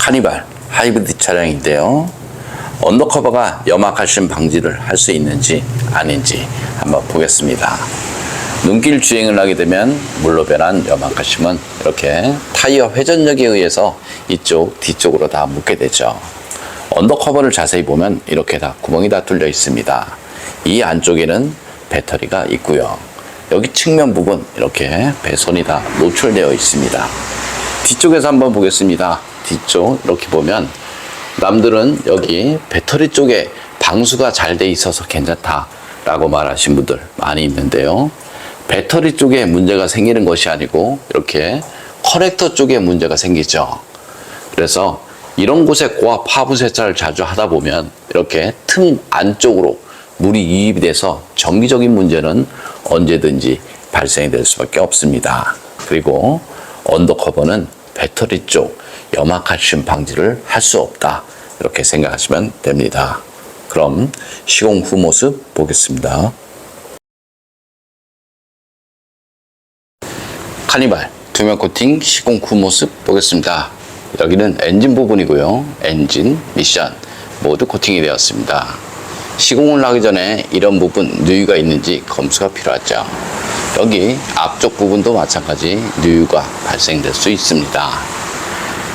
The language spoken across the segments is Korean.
카니발 하이브리드 차량인데요. 언더커버가 염화칼슘 방지를 할 수 있는지 아닌지 한번 보겠습니다. 눈길 주행을 하게 되면 물로 변한 염화칼슘은 이렇게 타이어 회전력에 의해서 이쪽 뒤쪽으로 다 묻게 되죠. 언더커버를 자세히 보면 이렇게 다 구멍이 다 뚫려 있습니다. 이 안쪽에는 배터리가 있고요. 여기 측면 부분 이렇게 배선이 다 노출되어 있습니다. 뒤쪽에서 한번 보겠습니다. 뒤쪽 이렇게 보면 남들은 여기 배터리 쪽에 방수가 잘 돼 있어서 괜찮다 라고 말하신 분들 많이 있는데요. 배터리 쪽에 문제가 생기는 것이 아니고 이렇게 커넥터 쪽에 문제가 생기죠. 그래서 이런 곳에 고압 하부 세차를 자주 하다 보면 이렇게 틈 안쪽으로 물이 유입이 돼서 정기적인 문제는 언제든지 발생이 될 수밖에 없습니다. 그리고 언더커버는 배터리 쪽 염화칼슘 방지를 할 수 없다, 이렇게 생각하시면 됩니다. 그럼 시공 후 모습 보겠습니다. 카니발 투명 코팅 시공 후 모습 보겠습니다. 여기는 엔진 부분이고요. 엔진, 미션 모두 코팅이 되었습니다. 시공을 하기 전에 이런 부분 누유가 있는지 검수가 필요하죠. 여기 앞쪽 부분도 마찬가지 누유가 발생될 수 있습니다.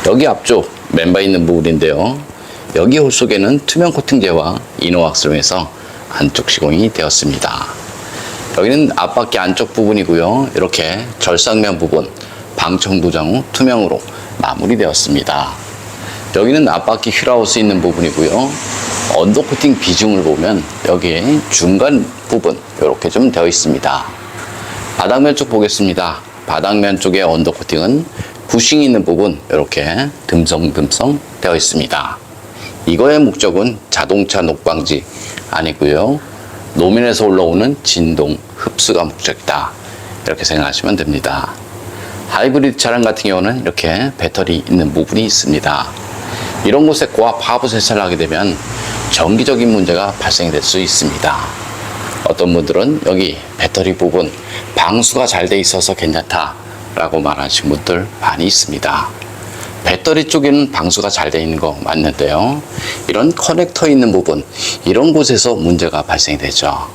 여기 앞쪽 멤버 있는 부분인데요. 여기 홀 속에는 투명 코팅제와 이노왁스로 해서 안쪽 시공이 되었습니다. 여기는 앞바퀴 안쪽 부분이고요. 이렇게 절삭면 부분 방청 도장 후 투명으로 마무리되었습니다. 여기는 앞바퀴 휠하우스 있는 부분이고요. 언더코팅 비중을 보면 여기에 중간 부분 이렇게 좀 되어 있습니다. 바닥면 쪽 보겠습니다. 바닥면 쪽의 언더코팅은 부싱이 있는 부분 이렇게 듬성듬성 되어 있습니다. 이거의 목적은 자동차 녹방지 아니고요. 노면에서 올라오는 진동 흡수가 목적이다, 이렇게 생각하시면 됩니다. 하이브리드 차량 같은 경우는 이렇게 배터리 있는 부분이 있습니다. 이런 곳에 고압 하부 세차를 하게 되면 정기적인 문제가 발생될 수 있습니다. 어떤 분들은 여기 배터리 부분 방수가 잘 돼 있어서 괜찮다 라고 말하시는 분들 많이 있습니다. 배터리 쪽에는 방수가 잘 돼 있는 거 맞는데요. 이런 커넥터 있는 부분, 이런 곳에서 문제가 발생이 되죠.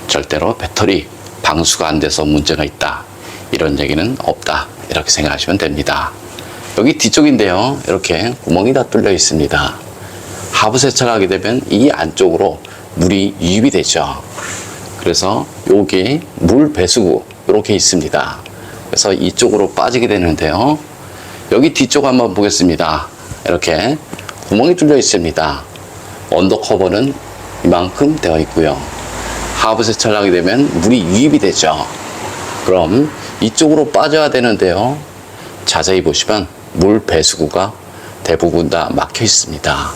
절대로 배터리 방수가 안 돼서 문제가 있다, 이런 얘기는 없다, 이렇게 생각하시면 됩니다. 여기 뒤쪽인데요. 이렇게 구멍이 다 뚫려 있습니다. 하부 세차를 하게 되면 이 안쪽으로 물이 유입이 되죠. 그래서 여기 물 배수구 이렇게 있습니다. 그래서 이쪽으로 빠지게 되는데요. 여기 뒤쪽 한번 보겠습니다. 이렇게 구멍이 뚫려 있습니다. 언더커버는 이만큼 되어 있고요. 하부 세차를 하게 되면 물이 유입이 되죠. 그럼 이쪽으로 빠져야 되는데요. 자세히 보시면 물 배수구가 대부분 다 막혀 있습니다.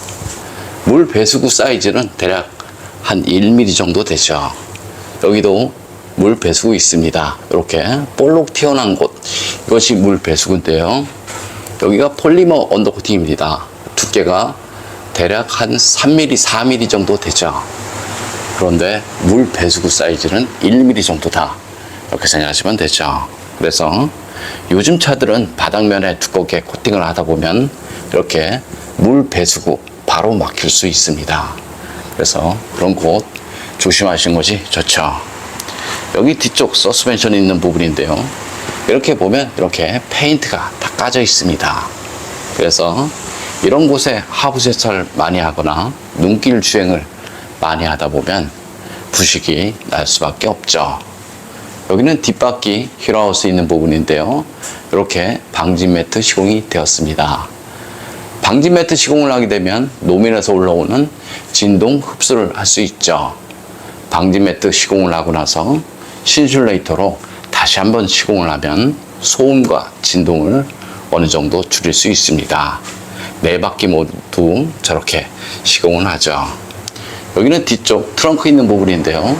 물 배수구 사이즈는 대략 한 1mm 정도 되죠. 여기도 물 배수구 있습니다. 이렇게 볼록 튀어나온 곳, 이것이 물 배수구인데요. 여기가 폴리머 언더코팅입니다. 두께가 대략 한 3mm, 4mm 정도 되죠. 그런데 물 배수구 사이즈는 1mm 정도다, 이렇게 생각하시면 되죠. 그래서 요즘 차들은 바닥면에 두껍게 코팅을 하다 보면 이렇게 물 배수구 바로 막힐 수 있습니다. 그래서 그런 곳 조심하시는 것이 좋죠. 여기 뒤쪽 서스펜션이 있는 부분인데요. 이렇게 보면 이렇게 페인트가 다 까져 있습니다. 그래서 이런 곳에 하부 세차를 많이 하거나 눈길 주행을 많이 하다 보면 부식이 날 수밖에 없죠. 여기는 뒷바퀴 휠하우스 있는 부분인데요. 이렇게 방지 매트 시공이 되었습니다. 방지 매트 시공을 하게 되면 노면에서 올라오는 진동 흡수를 할 수 있죠. 방지 매트 시공을 하고 나서 신슐레이터로 다시 한번 시공을 하면 소음과 진동을 어느 정도 줄일 수 있습니다. 네 바퀴 모두 저렇게 시공을 하죠. 여기는 뒤쪽 트렁크 있는 부분인데요.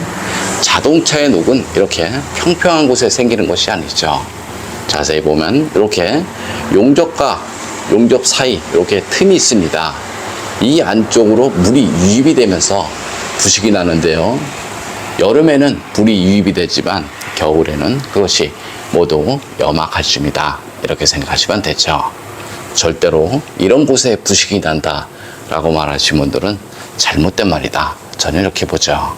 자동차의 녹은 이렇게 평평한 곳에 생기는 것이 아니죠. 자세히 보면 이렇게 용접과 용접 사이 이렇게 틈이 있습니다. 이 안쪽으로 물이 유입이 되면서 부식이 나는데요. 여름에는 물이 유입이 되지만 겨울에는 그것이 모두 염화칼슘이다, 이렇게 생각하시면 되죠. 절대로 이런 곳에 부식이 난다 라고 말하시는 분들은 잘못된 말이다. 저는 이렇게 보죠.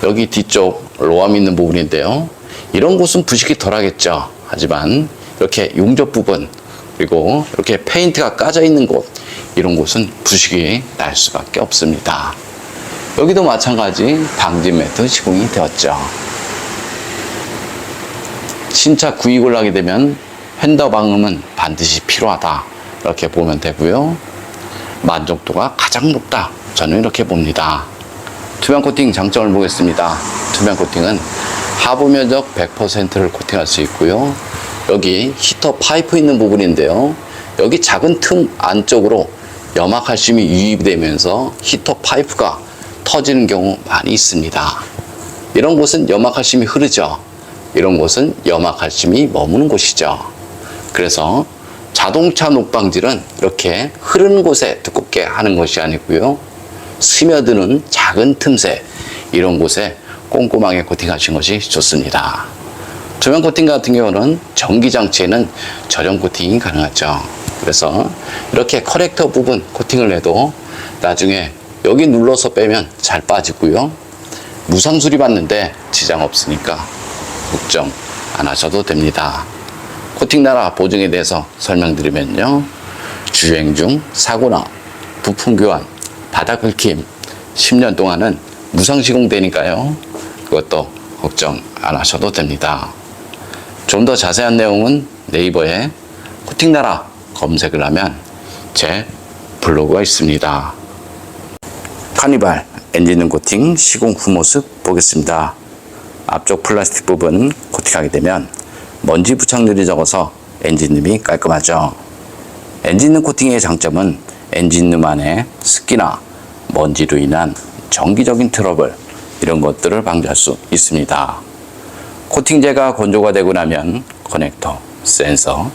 여기 뒤쪽 로암 있는 부분인데요. 이런 곳은 부식이 덜 하겠죠. 하지만 이렇게 용접 부분, 그리고 이렇게 페인트가 까져 있는 곳, 이런 곳은 부식이 날 수밖에 없습니다. 여기도 마찬가지 방진 매트 시공이 되었죠. 신차 구입을 하게 되면 휀더 방음은 반드시 필요하다, 이렇게 보면 되고요. 만족도가 가장 높다, 저는 이렇게 봅니다. 투명 코팅 장점을 보겠습니다. 투명 코팅은 하부 면적 100%를 코팅할 수 있고요. 여기 히터 파이프 있는 부분인데요. 여기 작은 틈 안쪽으로 염화칼슘이 유입되면서 히터 파이프가 터지는 경우 많이 있습니다. 이런 곳은 염화칼슘이 흐르죠. 이런 곳은 염화칼슘이 머무는 곳이죠. 그래서 자동차 녹방질은 이렇게 흐르는 곳에 두껍게 하는 것이 아니고요. 스며드는 작은 틈새, 이런 곳에 꼼꼼하게 코팅하신 것이 좋습니다. 투명 코팅 같은 경우는 전기장치에는 저렴 코팅이 가능하죠. 그래서 이렇게 커넥터 부분 코팅을 해도 나중에 여기 눌러서 빼면 잘 빠지고요. 무상 수리받는데 지장 없으니까 걱정 안 하셔도 됩니다. 코팅 나라 보증에 대해서 설명드리면요. 주행 중 사고나 부품 교환, 바닥 긁힘 10년 동안은 무상 시공되니까요. 그것도 걱정 안 하셔도 됩니다. 좀 더 자세한 내용은 네이버에 코팅 나라 검색을 하면 제 블로그가 있습니다. 카니발 엔진룸 코팅 시공 후 모습 보겠습니다. 앞쪽 플라스틱 부분 코팅하게 되면 먼지 부착률이 적어서 엔진룸이 깔끔하죠. 엔진룸 코팅의 장점은 엔진룸 안에 습기나 먼지로 인한 정기적인 트러블, 이런 것들을 방지할 수 있습니다. 코팅제가 건조가 되고 나면 커넥터, 센서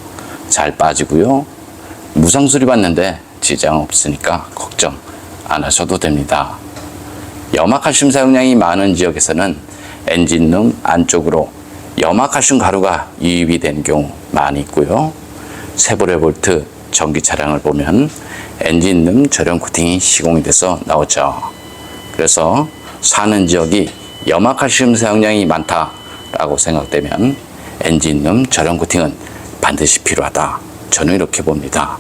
잘 빠지고요. 무상 수리 받는데 지장 없으니까 걱정 안 하셔도 됩니다. 염화칼슘 사용량이 많은 지역에서는 엔진룸 안쪽으로 염화칼슘 가루가 유입이 되는 경우 많이 있고요. 세보레 볼트 전기 차량을 보면 엔진룸 저렴 코팅이 시공이 돼서 나오죠. 그래서 사는 지역이 염화칼슘 사용량이 많다라고 생각되면 엔진룸 저렴 코팅은 반드시 필요하다, 저는 이렇게 봅니다.